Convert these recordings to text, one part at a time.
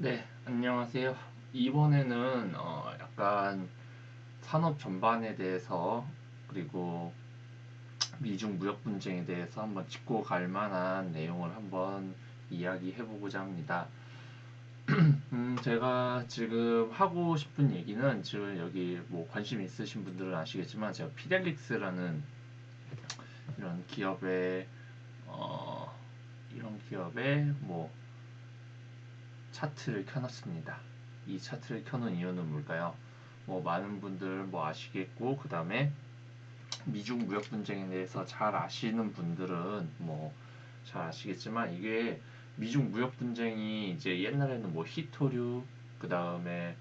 네, 안녕하세요. 이번에는 약간 산업 전반에 대해서 그리고 미중 무역 분쟁에 대해서 한번 짚고 갈 만한 내용을 한번 이야기해보고자 합니다. 제가 지금 하고 싶은 얘기는 지금 여기 뭐 관심 있으신 분들은 아시겠지만 제가 피델릭스라는 이런 기업의 어, 이런 기업의 뭐 차트를 켜놨습니다. 이 차트를 켜놓은 이유는 뭘까요? 뭐 많은 분들 뭐 아시겠고 그 다음에 미중 무역 분쟁에 대해서 잘 아시는 분들은 뭐 잘 아시겠지만 이게 미중 무역 분쟁이 이제 옛날에는 뭐 히토류 그 다음에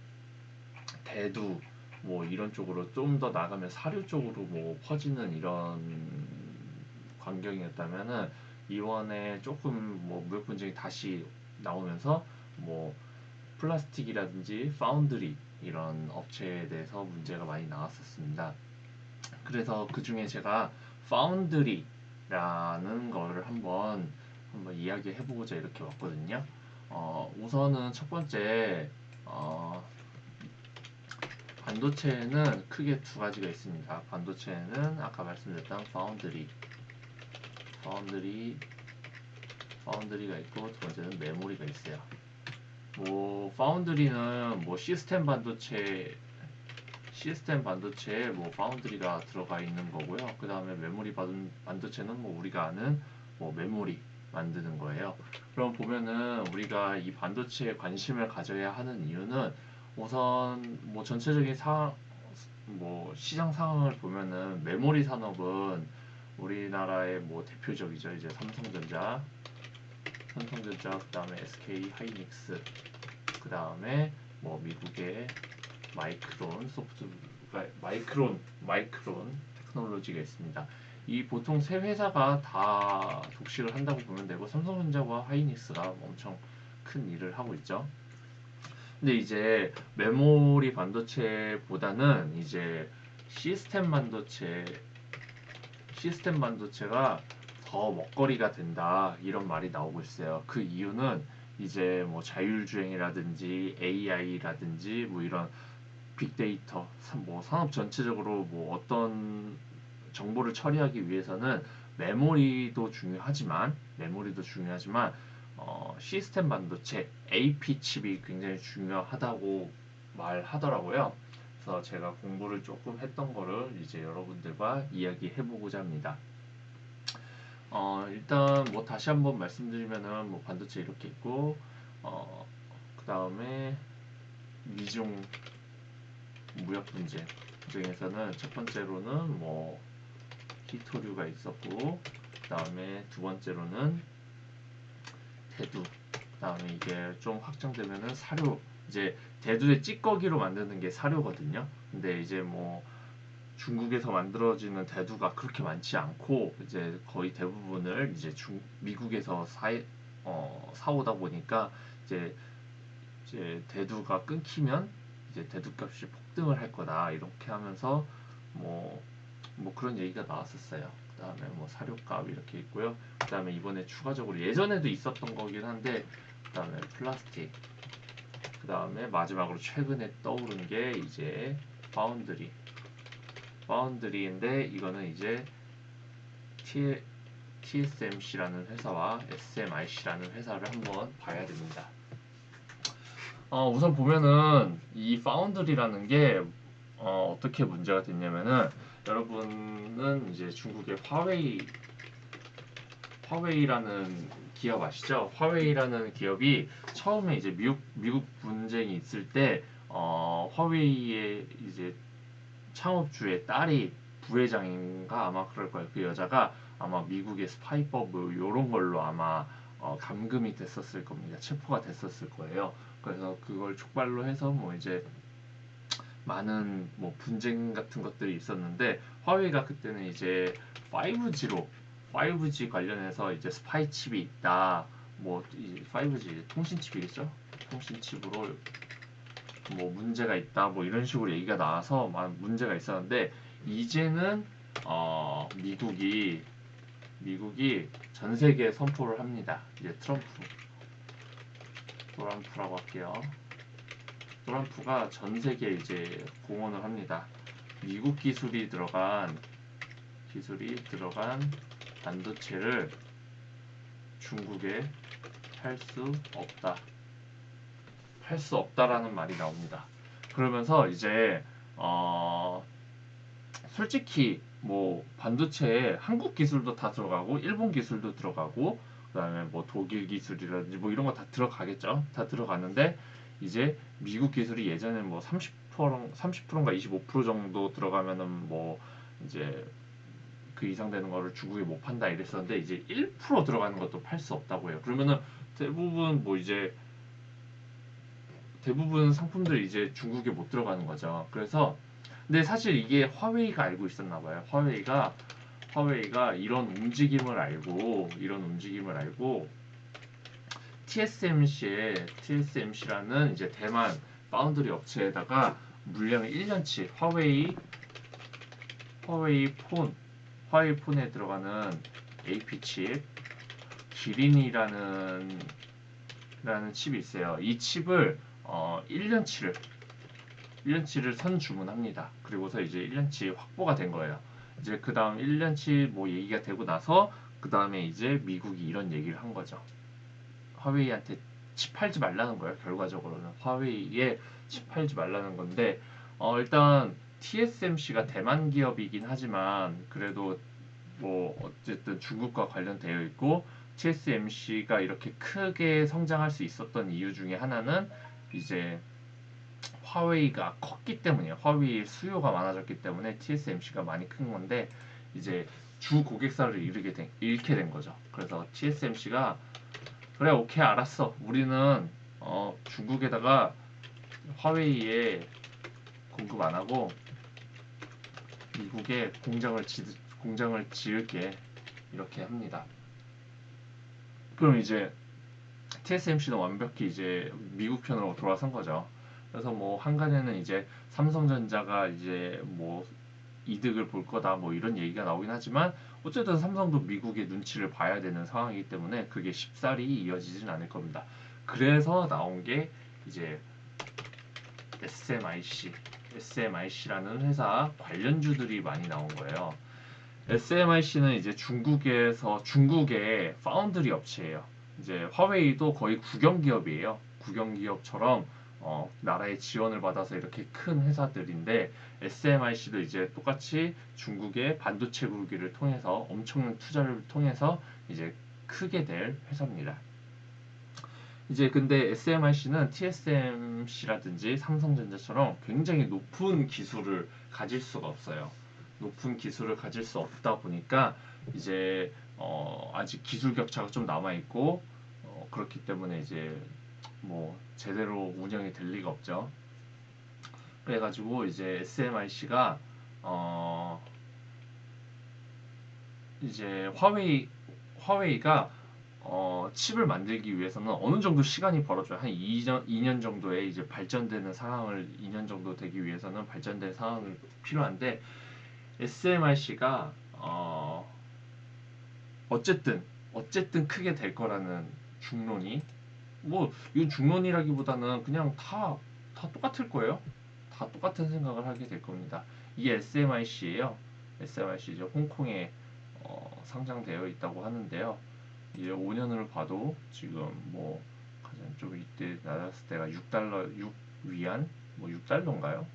대두 뭐 이런 쪽으로 좀 더 나가면 사료 쪽으로 뭐 퍼지는 이런 광경이었다면은 이번에 조금 뭐 무역 분쟁이 다시 나오면서 뭐 플라스틱이라든지 파운드리 이런 업체에 대해서 문제가 많이 나왔었습니다. 그래서 그 중에 제가 파운드리라는 거를 한번 이야기해 보고자 이렇게 왔거든요. 우선은 첫 번째 반도체는 크게 두 가지가 있습니다. 반도체는 아까 말씀드렸던 파운드리, 파운드리가 있고 두 번째는 메모리가 있어요. 뭐 파운드리는 뭐 시스템 반도체에 뭐 파운드리가 들어가 있는 거고요. 그 다음에 메모리 반도체는 뭐 우리가 아는 뭐 메모리 만드는 거예요. 그럼 보면은 우리가 이 반도체에 관심을 가져야 하는 이유는 우선 뭐 전체적인 뭐 시장 상황을 보면은 메모리 산업은 우리나라의 뭐 대표적이죠. 이제 삼성전자, 그 다음에 SK 하이닉스, 그 다음에 뭐 미국의 마이크론 테크놀로지가 있습니다. 이 보통 세 회사가 다 독식을 한다고 보면 되고 삼성전자와 하이닉스가 엄청 큰 일을 하고 있죠. 근데 이제 메모리 반도체보다는 이제 시스템 반도체 시스템 반도체가 더 먹거리가 된다 이런 말이 나오고 있어요. 그 이유는 이제 뭐 자율주행이라든지 AI라든지 뭐 이런 빅데이터, 뭐 산업 전체적으로 뭐 어떤 정보를 처리하기 위해서는 메모리도 중요하지만 시스템 반도체 AP 칩이 굉장히 중요하다고 말하더라고요. 그래서 제가 공부를 조금 했던 거를 이제 여러분들과 이야기해보고자 합니다. 일단 뭐 다시 한번 말씀드리면은 뭐 반도체 이렇게 있고 그 다음에 미중 무역 분쟁에서는 첫 번째로는 뭐 히토류가 있었고 그 다음에 두 번째로는 대두 그 다음에 이게 좀 확장되면은 사료 이제 대두의 찌꺼기로 만드는 게 사료거든요. 근데 이제 뭐 중국에서 만들어지는 대두가 그렇게 많지 않고 이제 거의 대부분을 이제 미국에서 사오다 보니까 이제 대두가 끊기면 이제 대두값이 폭등을 할 거다 이렇게 하면서 뭐, 뭐 그런 얘기가 나왔었어요. 그 다음에 뭐 사료값 이렇게 있고요. 그 다음에 이번에 추가적으로 예전에도 있었던 거긴 한데 그 다음에 플라스틱 그 다음에 마지막으로 최근에 떠오른 게 이제 파운드리 파운드리인데 이거는 이제 T, TSMC라는 회사와 SMIC라는 회사를 한번 봐야 됩니다. 우선 보면은 이 파운드리라는 게 어떻게 문제가 됐냐면은 여러분은 이제 중국의 화웨이라는 기업 아시죠? 화웨이라는 기업이 처음에 이제 미국 분쟁이 있을 때 화웨이의 이제 창업주의 딸이 부회장인가 아마 그럴 거예요. 그 여자가 아마 미국의 스파이법 이런 걸로 아마 감금이 됐었을 겁니다. 체포가 됐었을 거예요. 그래서 그걸 촉발로 해서 뭐 이제 많은 뭐 분쟁 같은 것들이 있었는데 화웨이가 그때는 이제 5G로 5G 관련해서 이제 스파이 칩이 있다. 뭐 이제 5G 통신 칩이겠죠? 통신 칩으로 뭐 문제가 있다. 뭐 이런 식으로 얘기가 나와서 막 문제가 있었는데 이제는 미국이 전 세계에 선포를 합니다. 이제 또람프라고 할게요. 또람프가 전 세계에 이제 공헌을 합니다. 미국 기술이 들어간 반도체를 중국에 팔 수 없다. 팔 수 없다라는 말이 나옵니다. 그러면서 이제 솔직히 뭐 반도체에 한국 기술도 다 들어가고 일본 기술도 들어가고 그다음에 뭐 독일 기술이라든지 뭐 이런 거 다 들어가겠죠. 다 들어가는데 이제 미국 기술이 예전에 뭐 30%인가 25% 정도 들어가면은 뭐 이제 그 이상 되는 거를 중국에 못 판다 이랬었는데 이제 1% 들어가는 것도 팔 수 없다고 해요. 그러면은 대부분 뭐 이제 대부분 상품들이 이제 중국에 못 들어가는 거죠. 그래서 근데 사실 이게 화웨이가 알고 있었나 봐요. 화웨이가 이런 움직임을 알고 TSMC라는 이제 대만 파운드리 업체에다가 물량을 1년치 화웨이 폰에 들어가는 AP 칩 기린이라는 칩이 있어요. 이 칩을 1년치를 선 주문합니다. 그리고서 이제 1년치 확보가 된 거예요. 이제 그 다음 1년치 뭐 얘기가 되고 나서 그 다음에 이제 미국이 이런 얘기를 한 거죠. 화웨이한테 칩 팔지 말라는 거예요. 결과적으로는 화웨이에 칩 팔지 말라는 건데 일단 TSMC가 대만 기업이긴 하지만 그래도 뭐 어쨌든 중국과 관련되어 있고 TSMC가 이렇게 크게 성장할 수 있었던 이유 중에 하나는 이제 화웨이가 컸기 때문이에요. 화웨이 수요가 많아졌기 때문에 TSMC가 많이 큰 건데 이제 주 고객사를 잃게 된 거죠. 그래서 TSMC가 그래 오케이 알았어. 우리는 중국에다가 화웨이에 공급 안 하고 미국에 공장을 지을게 이렇게 합니다. 그럼 이제 TSMC는 완벽히 이제 미국 편으로 돌아선 거죠. 그래서 뭐 한간에는 이제 삼성전자가 이제 뭐 이득을 볼 거다 뭐 이런 얘기가 나오긴 하지만 어쨌든 삼성도 미국의 눈치를 봐야 되는 상황이기 때문에 그게 쉽사리 이어지진 않을 겁니다. 그래서 나온 게 이제 SMIC라는 회사 관련주들이 많이 나온 거예요. SMIC는 이제 중국의 파운드리 업체예요. 이제 화웨이도 거의 국영 기업이에요. 국영 기업처럼 나라의 지원을 받아서 이렇게 큰 회사들인데 SMIC도 이제 똑같이 중국의 반도체 부기를 통해서 엄청난 투자를 통해서 이제 크게 될 회사입니다. 이제 근데 SMIC는 TSMC라든지 삼성전자처럼 굉장히 높은 기술을 가질 수가 없어요. 높은 기술을 가질 수 없다 보니까 이제 아직 기술 격차가 좀 남아 있고 그렇기 때문에 이제 뭐 제대로 운영이 될 리가 없죠. 그래가지고 이제 SMIC가 이제 화웨이가 칩을 만들기 위해서는 어느 정도 시간이 벌어져요. 한 2년 정도의 이제 발전되는 상황을 2년 정도 되기 위해서는 발전된 상황이 필요한데 SMIC가 어쨌든 크게 될 거라는 중론이 뭐 이 중론이라기보다는 그냥 다 똑같을 거예요. 다 똑같은 생각을 하게 될 겁니다. 이게 SMIC예요. SMIC 이제 홍콩에 상장되어 있다고 하는데요. 이제 5년을 봐도 지금 뭐 가장 좀 이때 나왔을 때가 6달러 6위안 뭐 6달러인가요?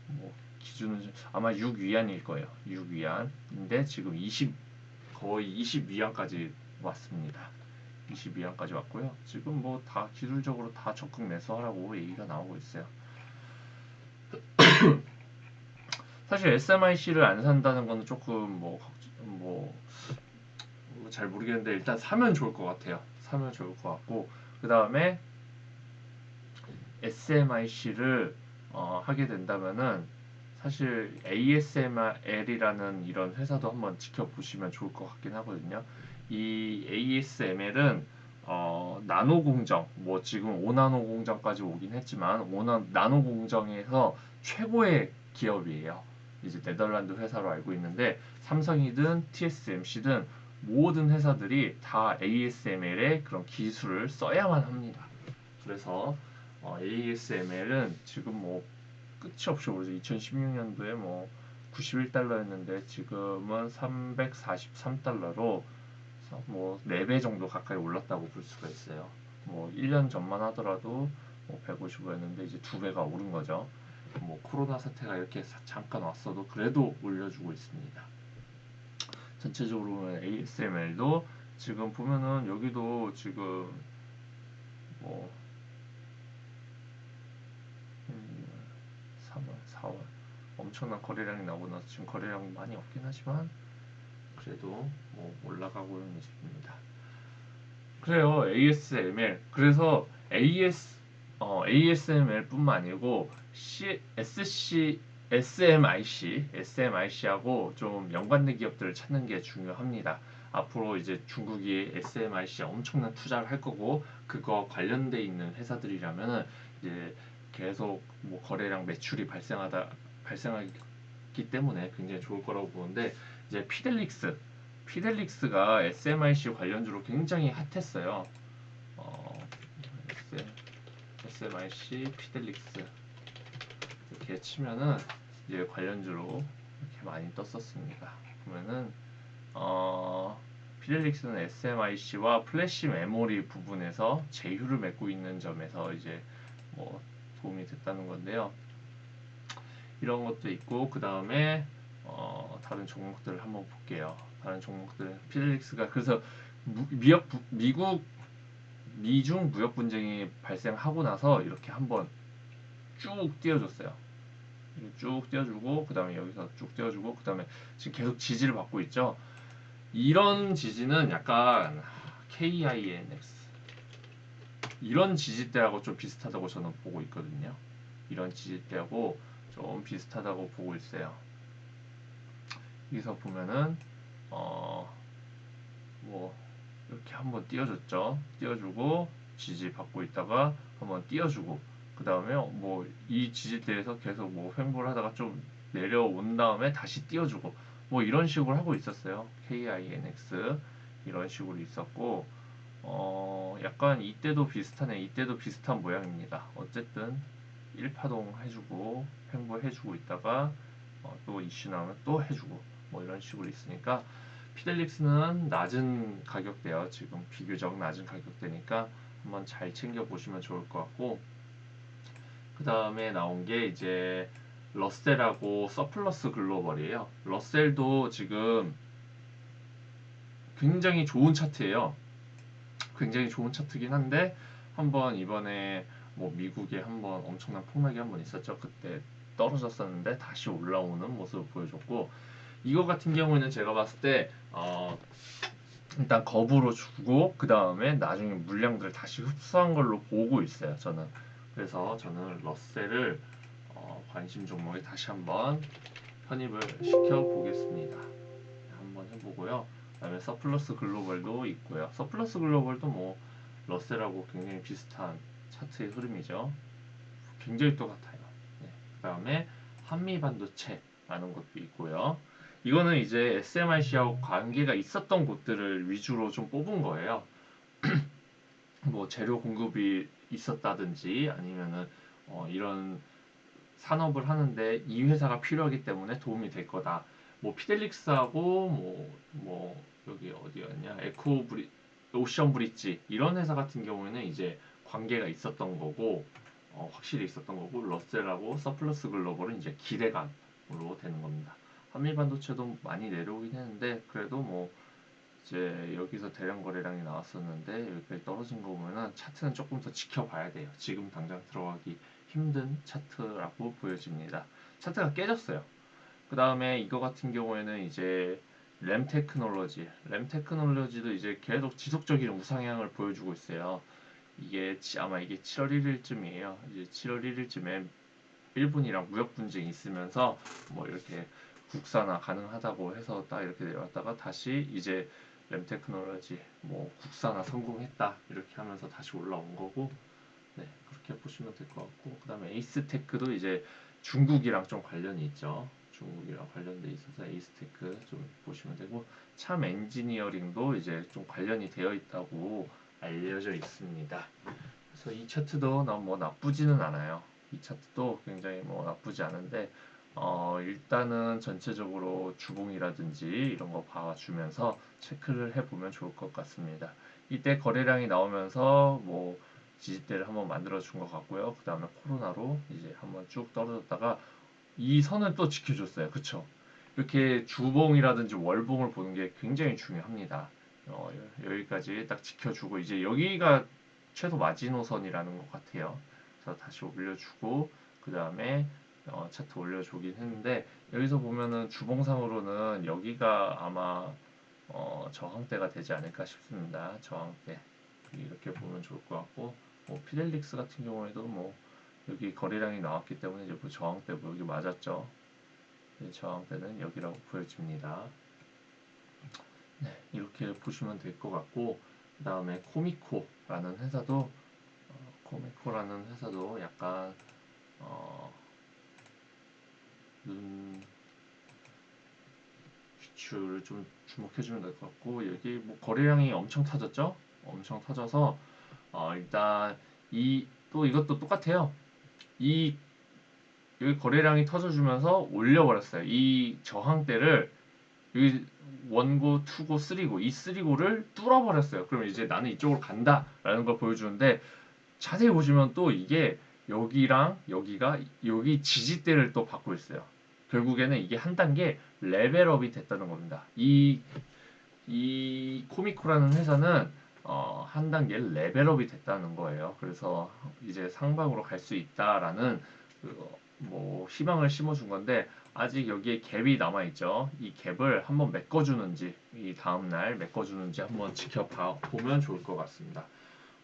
뭐 기준은 아마 6위안일 거예요. 6위안인데 지금 거의 20위안까지 왔습니다. 22위안까지 왔고요. 지금 뭐 다 기술적으로 다 적극 매수하라고 얘기가 나오고 있어요. 사실 SMIC를 안 산다는 거는 조금 뭐 잘 모르겠는데 일단 사면 좋을 것 같아요. 사면 좋을 것 같고 그 다음에 SMIC를 하게 된다면은 사실 ASML이라는 이런 회사도 한번 지켜보시면 좋을 것 같긴 하거든요. 이 ASML은 나노 공정, 뭐 지금 5나노 공정까지 오긴 했지만 나노 공정에서 최고의 기업이에요. 이제 네덜란드 회사로 알고 있는데 삼성이든 TSMC든 모든 회사들이 다 ASML의 그런 기술을 써야만 합니다. 그래서 ASML은 지금 뭐 끝이 없이 오르죠. 2016년도에 뭐 91달러였는데 지금은 343달러로 뭐 4배 정도 가까이 올랐다고 볼 수가 있어요. 뭐 1년 전만 하더라도 뭐 155였는데 이제 2배가 오른 거죠. 뭐 코로나 사태가 이렇게 잠깐 왔어도 그래도 올려주고 있습니다. 전체적으로 보면 ASML도 지금 보면은 여기도 지금 뭐 3월, 4월 엄청난 거래량이 나오고 나서 지금 거래량이 많이 없긴 하지만 그래도 뭐 올라가고 있는 모습입니다. 그래요. ASML. 그래서 ASML뿐만 아니고 SMIC하고 좀 연관된 기업들을 찾는 게 중요합니다. 앞으로 이제 중국이 SMIC에 엄청난 투자를 할 거고 그거 관련돼 있는 회사들이라면은 이제 계속 뭐 거래량 매출이 발생하기 때문에 굉장히 좋을 거라고 보는데 이제 피델릭스가 SMIC 관련주로 굉장히 핫했어요. 어, SMIC 피델릭스 이렇게 치면은 이제 관련주로 이렇게 많이 떴었습니다. 보면은 피델릭스는 SMIC와 플래시 메모리 부분에서 제휴를 맺고 있는 점에서 이제 뭐 도움이 됐다는 건데요. 이런 것도 있고 그 다음에 다른 종목들을 한번 볼게요. 다른 종목들 피델릭스가 그래서 미중 무역 분쟁이 발생하고 나서 이렇게 한번 쭉 띄워줬어요. 쭉 띄워주고 그 다음에 여기서 쭉 띄워주고 그 다음에 지금 계속 지지를 받고 있죠. 이런 지지는 약간 KINX 이런 지지대하고 좀 비슷하다고 저는 보고 있거든요. 이런 지지대하고 좀 비슷하다고 보고 있어요. 여기서 보면은 뭐 이렇게 한번 띄워줬죠. 띄워주고 지지 받고 있다가 한번 띄워주고 그 다음에 뭐 이 지지대에서 계속 뭐 횡보를 하다가 좀 내려온 다음에 다시 띄워주고 뭐 이런 식으로 하고 있었어요. KINX 이런 식으로 있었고 약간 이때도 비슷하네. 이때도 비슷한 모양입니다. 어쨌든 1파동 해주고 횡보해주고 있다가 또 이슈 나오면 또 해주고 뭐 이런 식으로 있으니까 피델릭스는 낮은 가격대요. 지금 비교적 낮은 가격대니까 한번 잘 챙겨 보시면 좋을 것 같고 그 다음에 나온 게 이제 러셀하고 서플러스 글로벌이에요. 러셀도 지금 굉장히 좋은 차트예요. 굉장히 좋은 차트긴 한데 한번 이번에 뭐 미국에 한번 엄청난 폭락이 한번 있었죠. 그때 떨어졌었는데 다시 올라오는 모습을 보여줬고 이거 같은 경우에는 제가 봤을 때 일단 겁으로 주고 그 다음에 나중에 물량들을 다시 흡수한 걸로 보고 있어요. 저는 그래서 저는 러셀을 관심 종목에 다시 한번 편입을 시켜 보겠습니다. 한번 해보고요. 그다음에 서플러스 글로벌도 있고요. 서플러스 글로벌도 뭐 러셀하고 굉장히 비슷한 차트의 흐름이죠. 굉장히 똑같아요. 네. 그다음에 한미 반도체라는 것도 있고요. 이거는 이제 SMIC하고 관계가 있었던 곳들을 위주로 좀 뽑은 거예요. 뭐 재료 공급이 있었다든지 아니면은 이런 산업을 하는데 이 회사가 필요하기 때문에 도움이 될 거다. 뭐 피델릭스하고 뭐 여기 어디였냐 오션 브릿지 이런 회사 같은 경우에는 이제 관계가 있었던 거고 확실히 있었던 거고 러셀하고 서플러스 글로벌은 이제 기대감으로 되는 겁니다. 한미 반도체도 많이 내려오긴 했는데 그래도 뭐 이제 여기서 대량 거래량이 나왔었는데 여기까지 떨어진 거 보면은 차트는 조금 더 지켜봐야 돼요. 지금 당장 들어가기 힘든 차트라고 보여집니다. 차트가 깨졌어요. 그 다음에 이거 같은 경우에는 이제 램 테크놀로지도 이제 계속 지속적인 우상향을 보여주고 있어요. 아마 이게 7월 1일쯤이에요. 이제 7월 1일쯤에 일본이랑 무역 분쟁이 있으면서 뭐 이렇게 국산화 가능하다고 해서 딱 이렇게 내려왔다가 다시 이제 램테크놀로지 뭐 국산화 성공했다 이렇게 하면서 다시 올라온 거고 네 그렇게 보시면 될 것 같고 그 다음에 에이스테크도 이제 중국이랑 좀 관련이 있죠. 중국이랑 관련돼 있어서 에이스테크 좀 보시면 되고 참 엔지니어링도 이제 좀 관련이 되어 있다고 알려져 있습니다. 그래서 이 차트도 뭐 나쁘지는 않아요. 이 차트도 굉장히 뭐 나쁘지 않은데 일단은 전체적으로 주봉이라든지 이런 거 봐주면서 체크를 해보면 좋을 것 같습니다. 이때 거래량이 나오면서 뭐 지지대를 한번 만들어 준 것 같고요. 그 다음에 코로나로 이제 한번 쭉 떨어졌다가 이 선을 또 지켜줬어요. 그쵸? 이렇게 주봉이라든지 월봉을 보는 게 굉장히 중요합니다. 여기까지 딱 지켜주고 이제 여기가 최소 마지노선이라는 것 같아요. 그래서 다시 올려주고 그 다음에 차트 올려주긴 했는데 여기서 보면은 주봉상으로는 여기가 아마 저항대가 되지 않을까 싶습니다. 저항대 이렇게 보면 좋을 것 같고 뭐 피델릭스 같은 경우에도 뭐 여기 거래량이 나왔기 때문에 이제 뭐 저항대 뭐 여기 맞았죠. 저항대는 여기라고 보여집니다. 네, 이렇게 보시면 될 것 같고 그 다음에 코미코라는 회사도 코미코라는 회사도 약간 눈 뷰추를 좀 주목해주면 될 것 같고 여기 뭐 거래량이 엄청 터졌죠? 엄청 터져서 일단 이 또 이것도 똑같아요. 이 여기 거래량이 터져주면서 올려버렸어요. 이 저항대를 여기 원고, 투고, 쓰리고 이 쓰리고를 뚫어버렸어요. 그럼 이제 나는 이쪽으로 간다라는 걸 보여주는데 자세히 보시면 또 이게 여기랑 여기가 여기 지지대를 또 받고 있어요. 결국에는 이게 한 단계 레벨업이 됐다는 겁니다. 이 코미코라는 회사는 한 단계 레벨업이 됐다는 거예요. 그래서 이제 상방으로 갈 수 있다라는 뭐 희망을 심어준 건데 아직 여기에 갭이 남아 있죠. 이 갭을 한번 메꿔주는지 이 다음 날 메꿔주는지 한번 지켜봐 보면 좋을 것 같습니다.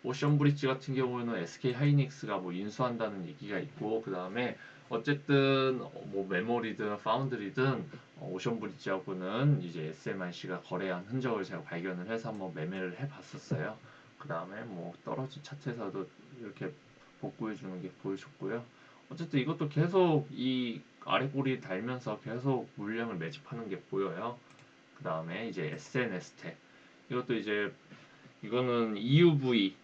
오션 브릿지 같은 경우에는 SK 하이닉스가 뭐 인수한다는 얘기가 있고 그 다음에 어쨌든 뭐 메모리든 파운드리든 오션 브릿지하고는 이제 SMIC가 거래한 흔적을 제가 발견을 해서 한번 매매를 해봤었어요. 그 다음에 뭐 떨어진 차트에서도 이렇게 복구해 주는 게 보여줬고요. 어쨌든 이것도 계속 이 아래 꼬리 달면서 계속 물량을 매집하는 게 보여요. 그 다음에 이제 SNS텍 이것도 이제 이거는 EUV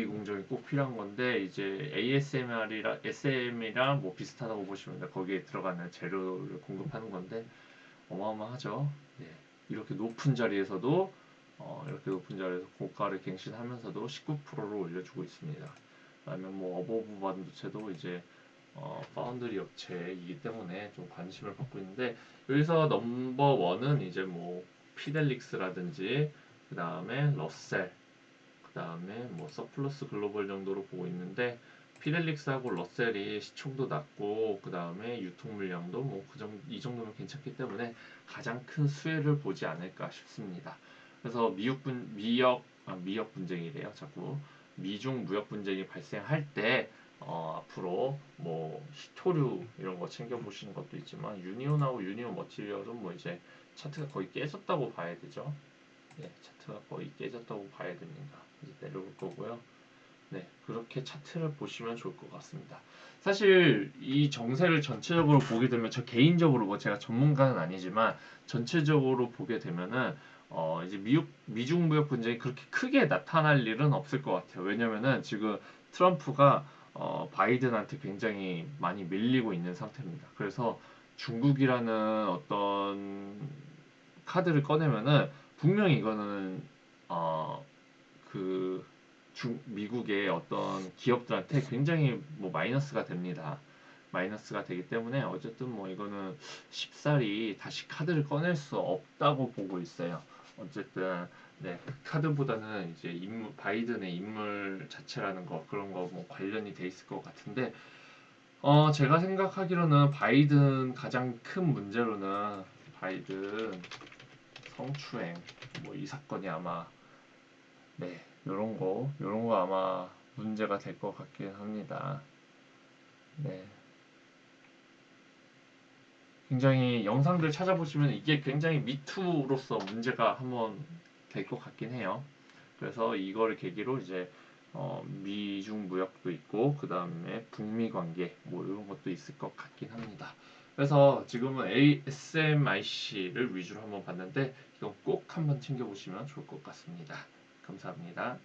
공정이 꼭 필요한 건데 이제 ASMR이랑 SM이랑 뭐 비슷하다고 보시면 돼요. 거기에 들어가는 재료를 공급하는 건데 어마어마하죠. 네. 이렇게 높은 자리에서 고가를 갱신하면서도 19%를 올려주고 있습니다. 그다음에 뭐 어버브 반도체도 이제 파운드리 업체이기 때문에 좀 관심을 받고 있는데 여기서 넘버 원은 이제 뭐 피델릭스라든지 그 다음에 러셀 그 다음에 뭐 서플러스 글로벌 정도로 보고 있는데 피델릭스하고 러셀이 시총도 낮고 그 다음에 유통 물량도 뭐 이 정도면 괜찮기 때문에 가장 큰 수혜를 보지 않을까 싶습니다. 그래서 미역 분쟁이래요. 자꾸 미중 무역 분쟁이 발생할 때 앞으로 뭐 히토류 이런 거 챙겨 보시는 것도 있지만 유니온하고 유니온 머티리얼은 뭐 이제 차트가 거의 깨졌다고 봐야 되죠. 네, 차트가 거의 깨졌다고 봐야 됩니다. 이제 내려올 거고요. 네, 그렇게 차트를 보시면 좋을 것 같습니다. 사실 이 정세를 전체적으로 보게 되면 저 개인적으로 뭐 제가 전문가는 아니지만 전체적으로 보게 되면은 이제 미중 무역 분쟁이 그렇게 크게 나타날 일은 없을 것 같아요. 왜냐면은 지금 트럼프가 바이든한테 굉장히 많이 밀리고 있는 상태입니다. 그래서 중국이라는 어떤 카드를 꺼내면은 분명히 이거는 어, 그 미국의 어떤 기업들한테 굉장히 뭐 마이너스가 됩니다. 마이너스가 되기 때문에 어쨌든 뭐 이거는 쉽사리 다시 카드를 꺼낼 수 없다고 보고 있어요. 어쨌든 네 카드보다는 이제 바이든의 인물 자체라는 거 그런 거 뭐 관련이 돼 있을 것 같은데 제가 생각하기로는 바이든 가장 큰 문제로는 바이든 성추행 뭐 이 사건이 아마 네 요런 거 아마 문제가 될 것 같긴 합니다. 네. 굉장히 영상들 찾아보시면 이게 굉장히 미투로서 문제가 한번 될 것 같긴 해요. 그래서 이거를 계기로 이제 미중 무역도 있고 그 다음에 북미 관계 뭐 이런 것도 있을 것 같긴 합니다. 그래서 지금은 ASMIC를 위주로 한번 봤는데 이건 꼭 한번 챙겨보시면 좋을 것 같습니다. 감사합니다.